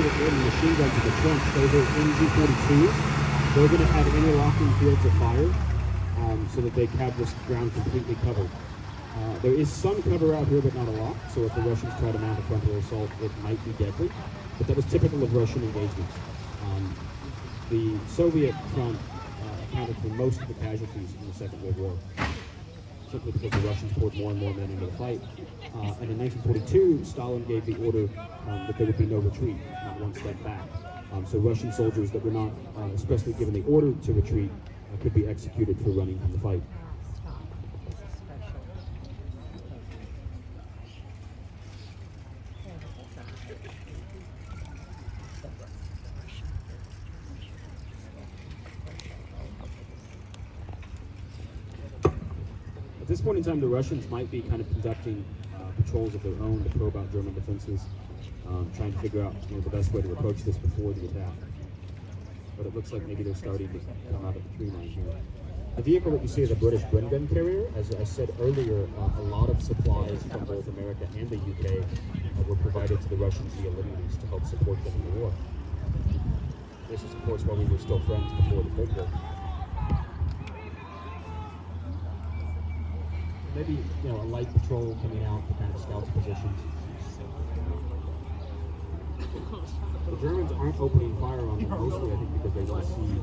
in the machine guns in the trench, those are NG-42s. They're going to have interlocking fields of fire so that they have this ground completely covered. There is some cover out here, but not a lot. So if the Russians try to mount a frontal assault, it might be deadly. But that was typical of Russian engagements. The Soviet front accounted for most of the casualties in the Second World War, simply because the Russians poured more and more men into the fight. And in 1942, Stalin gave the order that there would be no retreat, not one step back. So Russian soldiers that were not especially given the order to retreat could be executed for running from the fight. At this point in time, the Russians might be kind of conducting patrols of their own to probe out German defenses, trying to figure out the best way to approach this before the attack. But it looks like maybe they're starting to come out of the tree line here. The vehicle that you see is a British Bren gun carrier. As I said earlier, a lot of supplies from both America and the UK were provided to the Russians via Liberties to help support them in the war. This is, of course, while we were still friends before the Cold War. Maybe a light patrol coming out to kind of scout positions. The Germans aren't opening fire on them mostly, I think, because they want to see.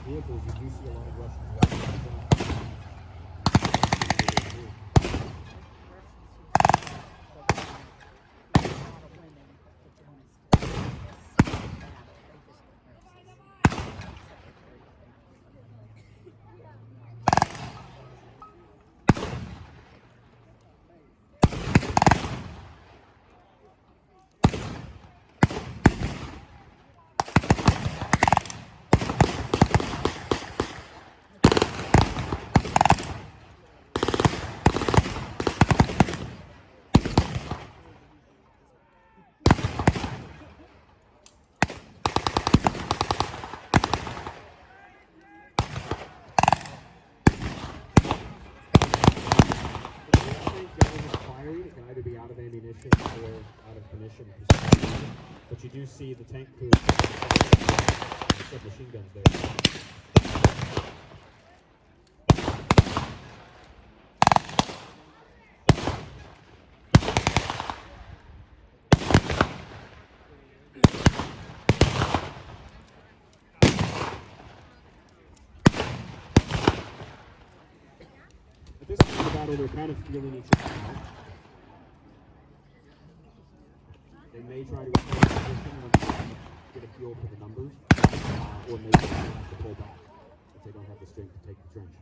Vehicles, you do see a lot of Russians. Or out of commission for some reason. But you do see the tank crew submachine guns there. At this point in the battle, they're kind of feeling each other out. They may try to attack the position once they get a feel for the numbers, or maybe they have to pull back if they don't have the strength to take the trench.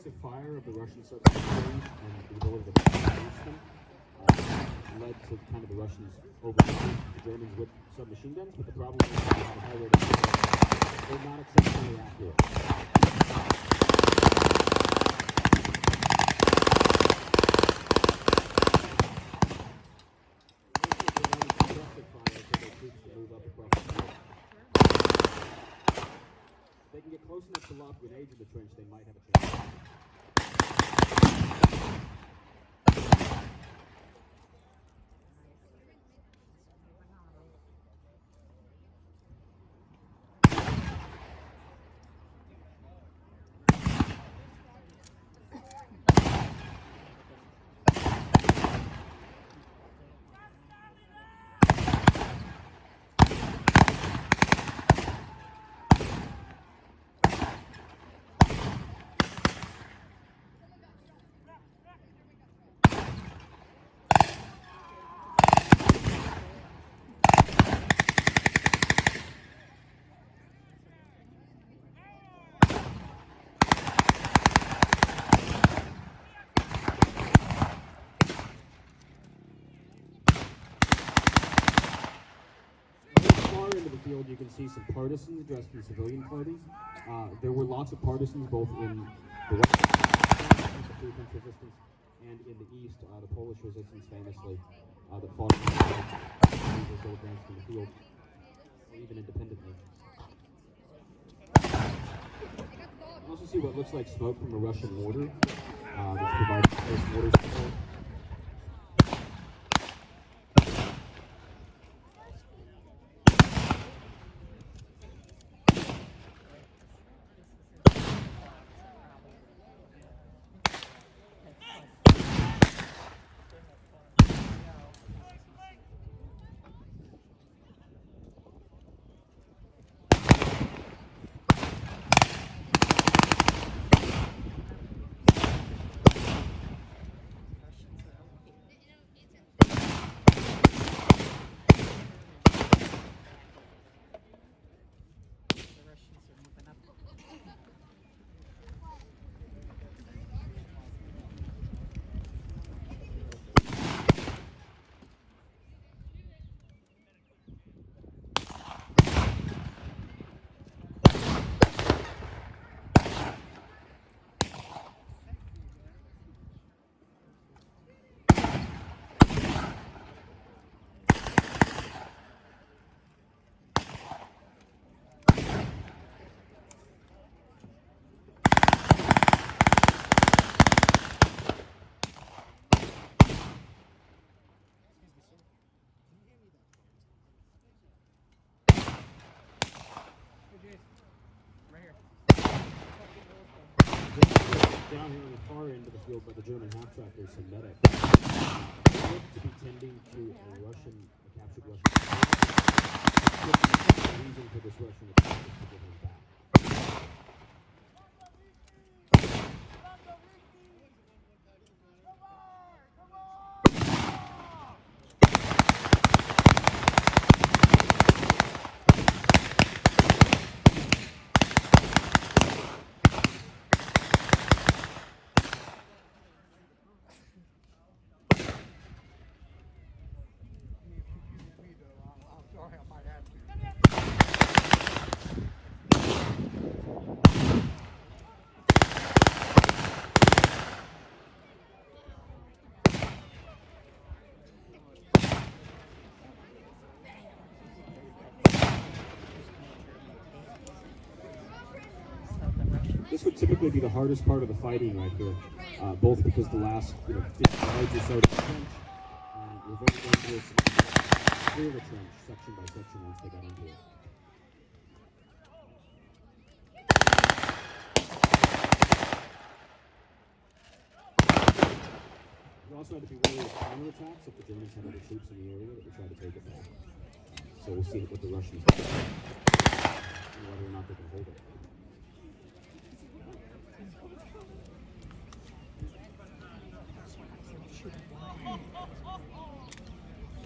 aggressive fire of the Russian submarines and the ability to face them led to kind of the Russians overtaking the Germans with submachine guns, but the problem is that they had a high rate of fire. They're not exceptionally accurate. If they can get close enough to lob grenades in the trench, they might have a chance. You can see some partisans dressed in civilian clothing. There were lots of partisans both in the west, the French resistance, and in the east, the Polish resistance famously, that fought as they advanced in the field, or even independently. You can also see what looks like smoke from a Russian mortar, which provides close mortar support. Down here on the far end of the field by the German half-track, there's some medics. They look to be tending to a captured Russian. The reason for this Russian attack is to get him back. This would typically be the hardest part of the fighting right here, both because the last 50 yards or so of the trench were very dangerous and clear the trench section by section once they got into it. You also had to be wary of counterattacks if the Germans had other troops in the area that would try to take it back. So we'll see what the Russians do and whether or not they can hold it.